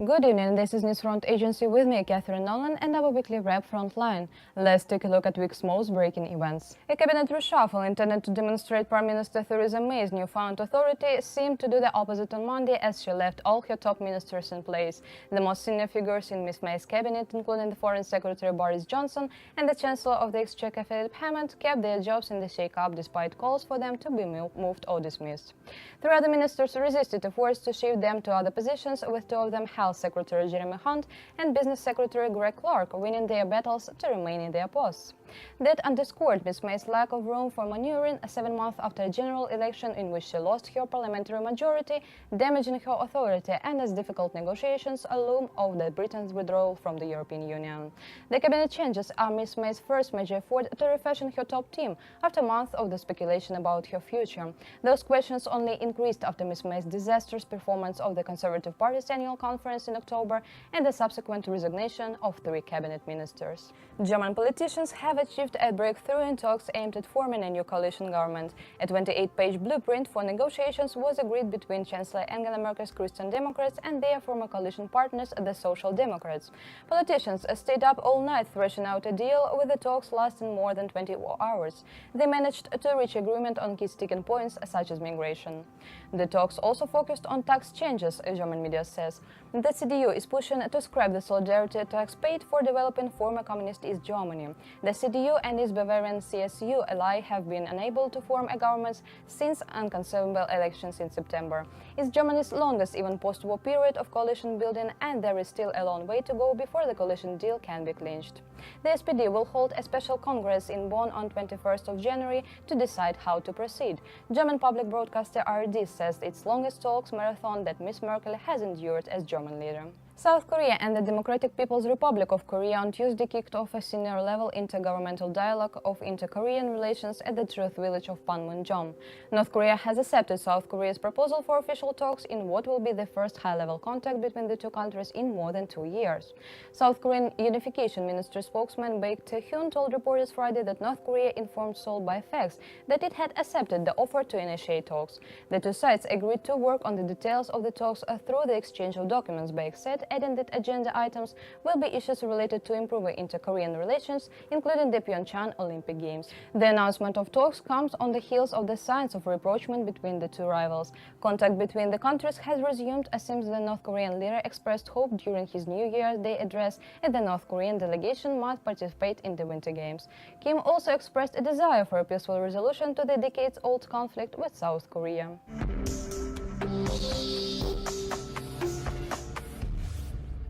Good evening, this is News Front Agency with me, Catherine Nolan, and our weekly wrap Front Line. Let's take a look at week's most breaking events. A cabinet reshuffle intended to demonstrate Prime Minister Theresa May's newfound authority seemed to do the opposite on Monday as she left all her top ministers in place. The most senior figures in Ms May's cabinet, including the Foreign Secretary Boris Johnson and the Chancellor of the Exchequer Philip Hammond, kept their jobs in the shake-up despite calls for them to be moved or dismissed. Three other ministers resisted efforts to shift them to other positions, with two of them Health Secretary Jeremy Hunt and Business Secretary Greg Clark winning their battles to remain in their posts. That underscored Ms May's lack of room for maneuvering 7 months after a general election in which she lost her parliamentary majority, damaging her authority, and as difficult negotiations loom over Britain's withdrawal from the European Union. The cabinet changes are Ms May's first major effort to refashion her top team after months of the speculation about her future. Those questions only increased after Ms May's disastrous performance of the Conservative Party's annual conference in October and the subsequent resignation of 3 cabinet ministers. German politicians have achieved a breakthrough in talks aimed at forming a new coalition government. A 28-page blueprint for negotiations was agreed between Chancellor Angela Merkel's Christian Democrats and their former coalition partners, the Social Democrats. Politicians stayed up all night thrashing out a deal, with the talks lasting more than 24 hours. They managed to reach agreement on key sticking points such as migration. The talks also focused on tax changes, German media says. The CDU is pushing to scrap the solidarity tax paid for developing former communist East Germany. The CDU and its Bavarian CSU ally have been unable to form a government since unconceivable elections in September. It's Germany's longest even post-war period of coalition building, and there is still a long way to go before the coalition deal can be clinched. The SPD will hold a special congress in Bonn on 21st of January to decide how to proceed. German public broadcaster ARD says its longest talks marathon that Ms Merkel has endured as German leader. South Korea and the Democratic People's Republic of Korea on Tuesday kicked off a senior-level intergovernmental dialogue of inter-Korean relations at the Truth Village of Panmunjom. North Korea has accepted South Korea's proposal for official talks in what will be the first high-level contact between the two countries in more than 2 years. South Korean Unification Ministry spokesman Baek Tae-hyun told reporters Friday that North Korea informed Seoul by fax that it had accepted the offer to initiate talks. The two sides agreed to work on the details of the talks through the exchange of documents, Baek said, adding that agenda items will be issues related to improving inter-Korean relations, including the Pyeongchang Olympic Games. The announcement of talks comes on the heels of the signs of rapprochement between the two rivals. Contact between the countries has resumed since the North Korean leader expressed hope during his New Year's Day address that the North Korean delegation might participate in the Winter Games. Kim also expressed a desire for a peaceful resolution to the decades-old conflict with South Korea.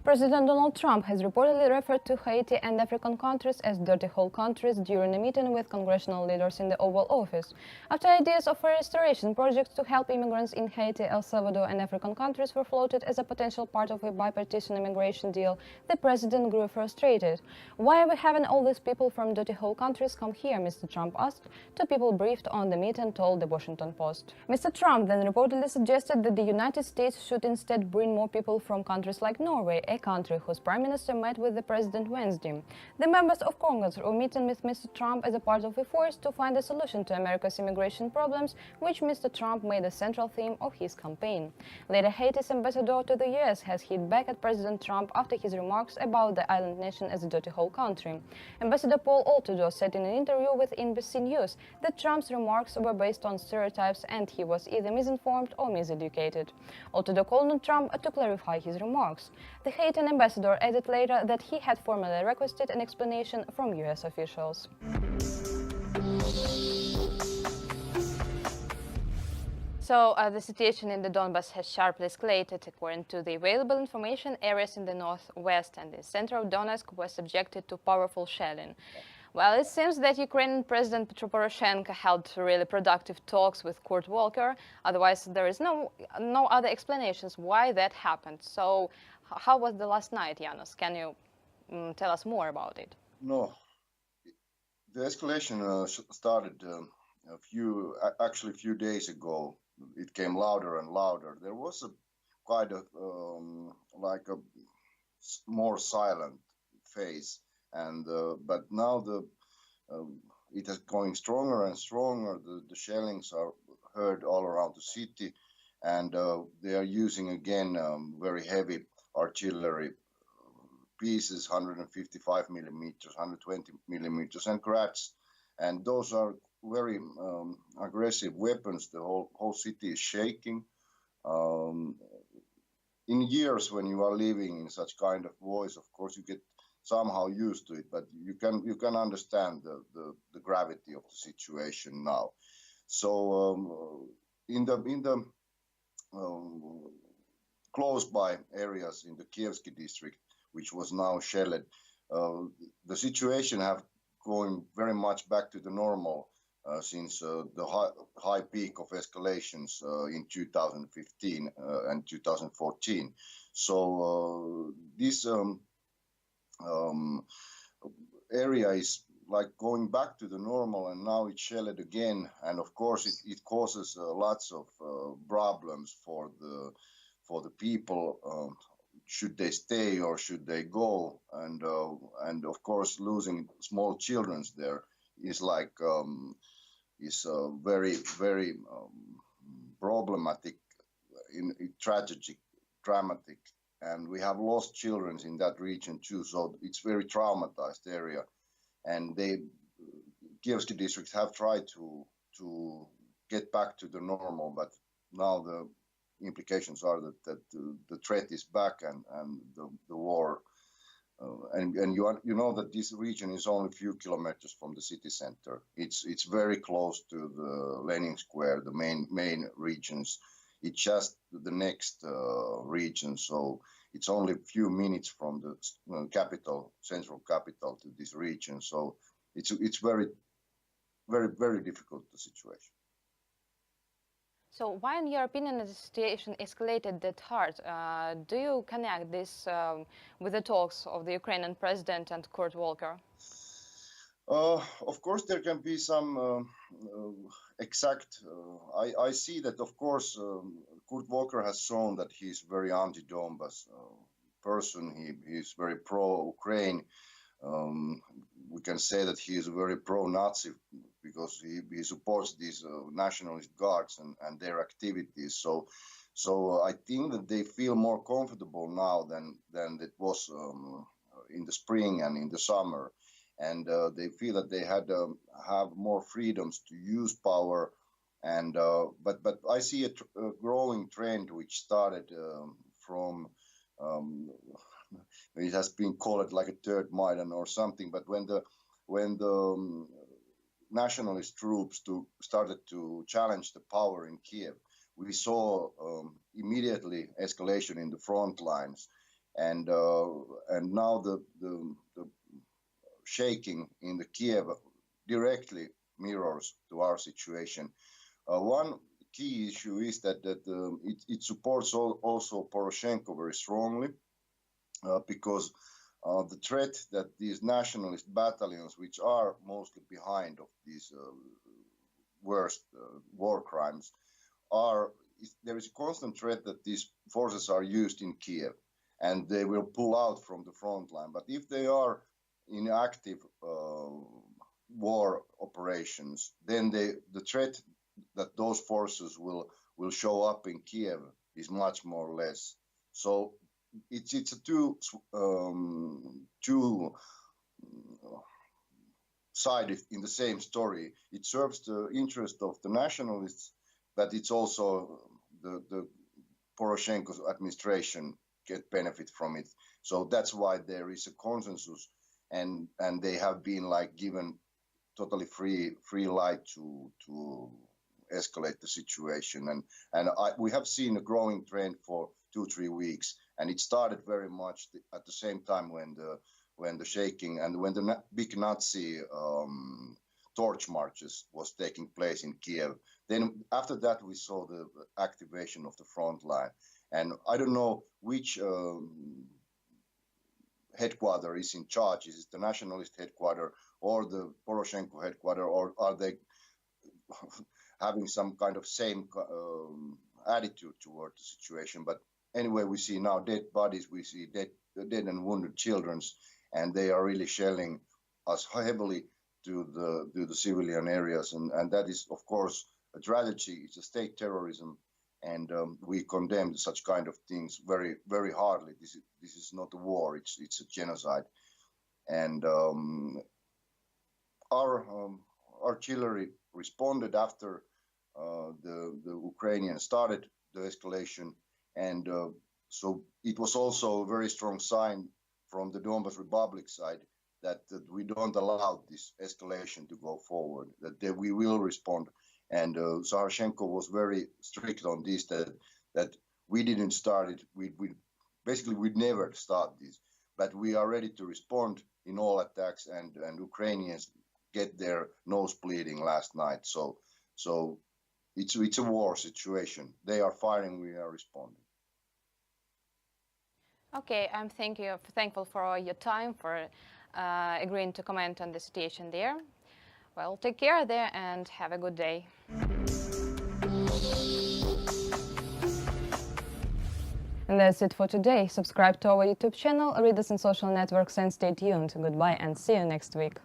President Donald Trump has reportedly referred to Haiti and African countries as dirty hole countries during a meeting with congressional leaders in the Oval Office. After ideas of restoration projects to help immigrants in Haiti, El Salvador and African countries were floated as a potential part of a bipartisan immigration deal, the president grew frustrated. "Why are we having all these people from dirty hole countries come here?" Mr. Trump asked. Two people briefed on the meeting told the Washington Post. Mr. Trump then reportedly suggested that the United States should instead bring more people from countries like Norway, a country whose prime minister met with the president Wednesday. The members of Congress were meeting with Mr. Trump as a part of efforts to find a solution to America's immigration problems, which Mr. Trump made a central theme of his campaign. Later, Haiti's ambassador to the U.S. has hit back at President Trump after his remarks about the island nation as a dirty hole country. Ambassador Paul Altudo said in an interview with NBC News that Trump's remarks were based on stereotypes and he was either misinformed or miseducated. Altudo called on Trump to clarify his remarks. The Haitian ambassador added later that he had formally requested an explanation from U.S. officials. So the situation in the Donbas has sharply escalated. According to the available information, areas in the northwest and the center of Donetsk were subjected to powerful shelling. Well, it seems that Ukrainian President Petro Poroshenko held really productive talks with Kurt Volker. Otherwise, there is no other explanations why that happened. So how was the last night, Janos? Can you tell us more about it? No, the escalation started a few days ago. It came louder and louder. There was a quite a more silent phase, and but now it is going stronger and stronger. The shellings are heard all around the city, and they are using again very heavy artillery pieces, 155 millimeters, 120 millimeters, and Grats. And those are very aggressive weapons. The whole city is shaking. In years when you are living in such kind of wars, of course, you get somehow used to it, but you can understand the gravity of the situation now. So in the close by areas in the Kievsky district, which was now shelled, the situation have going very much back to the normal since the high peak of escalations in 2015 and 2014. So this area is like going back to the normal, and now it's shelled again, and of course it causes lots of problems for the people. Should they stay or should they go? And of course losing small children there is like is very problematic, tragic, dramatic, and we have lost children in that region too. So it's very traumatized area, and Kievsky districts have tried to get back to the normal, but now the implications are that the threat is back, and the war. And you know that this region is only a few kilometers from the city center. It's very close to the Lenin Square, the main regions. It's just the next region, so it's only a few minutes from the central capital to this region. So it's very difficult, the situation. So why, in your opinion, the situation escalated that hard? Do you connect this with the talks of the Ukrainian president and Kurt Volker? Of course, there can be some exact. I see that, of course, Kurt Volker has shown that he's very anti-Donbass person. He's very pro-Ukraine. We can say that he is very pro-Nazi because he supports these nationalist guards and their activities. So I think that they feel more comfortable now than it was in the spring and in the summer, and they feel that they have more freedoms to use power. And but I see a growing trend which started from. It has been called like a third Maidan or something, but when the nationalist troops started to challenge the power in Kiev, we saw immediately escalation in the front lines, and now the shaking in the Kiev directly mirrors to our situation. One key issue is that it supports also Poroshenko very strongly. Because the threat that these nationalist battalions, which are mostly behind of these worst war crimes, there is a constant threat that these forces are used in Kiev, and they will pull out from the front line. But if they are in active war operations, then the threat that those forces will show up in Kiev is much more or less. So it's a two side in the same story. It serves the interest of the nationalists, but it's also the Poroshenko's administration get benefit from it. So that's why there is a consensus, and they have been like given totally free light to escalate the situation. And we have seen a growing trend for 2-3 weeks. And it started very much at the same time when the shaking and when the big Nazi torch marches was taking place in Kiev. Then after that, we saw the activation of the front line. And I don't know which headquarter is in charge. Is it the nationalist headquarter or the Poroshenko headquarter, or are they having some kind of same attitude toward the situation? But anyway, we see now dead bodies, we see dead and wounded children, and they are really shelling us heavily to the civilian areas. And that is, of course, a tragedy. It's a state terrorism. and we condemn such kind of things very, very hardly. This is not a war; it's a genocide, and our artillery responded after the Ukrainians started the escalation, and so it was also a very strong sign from the Donbas Republic side that we don't allow this escalation to go forward, that we will respond. And Saharchenko was very strict on this, that we didn't start it. We'd never start this, but we are ready to respond in all attacks, and Ukrainians get their nose bleeding last night. So it's a war situation. They are firing, we are responding. Okay, I'm thankful for your time, for agreeing to comment on the situation there. Well, take care there and have a good day. And that's it for today. Subscribe to our YouTube channel, read us on social networks, and stay tuned. Goodbye and see you next week.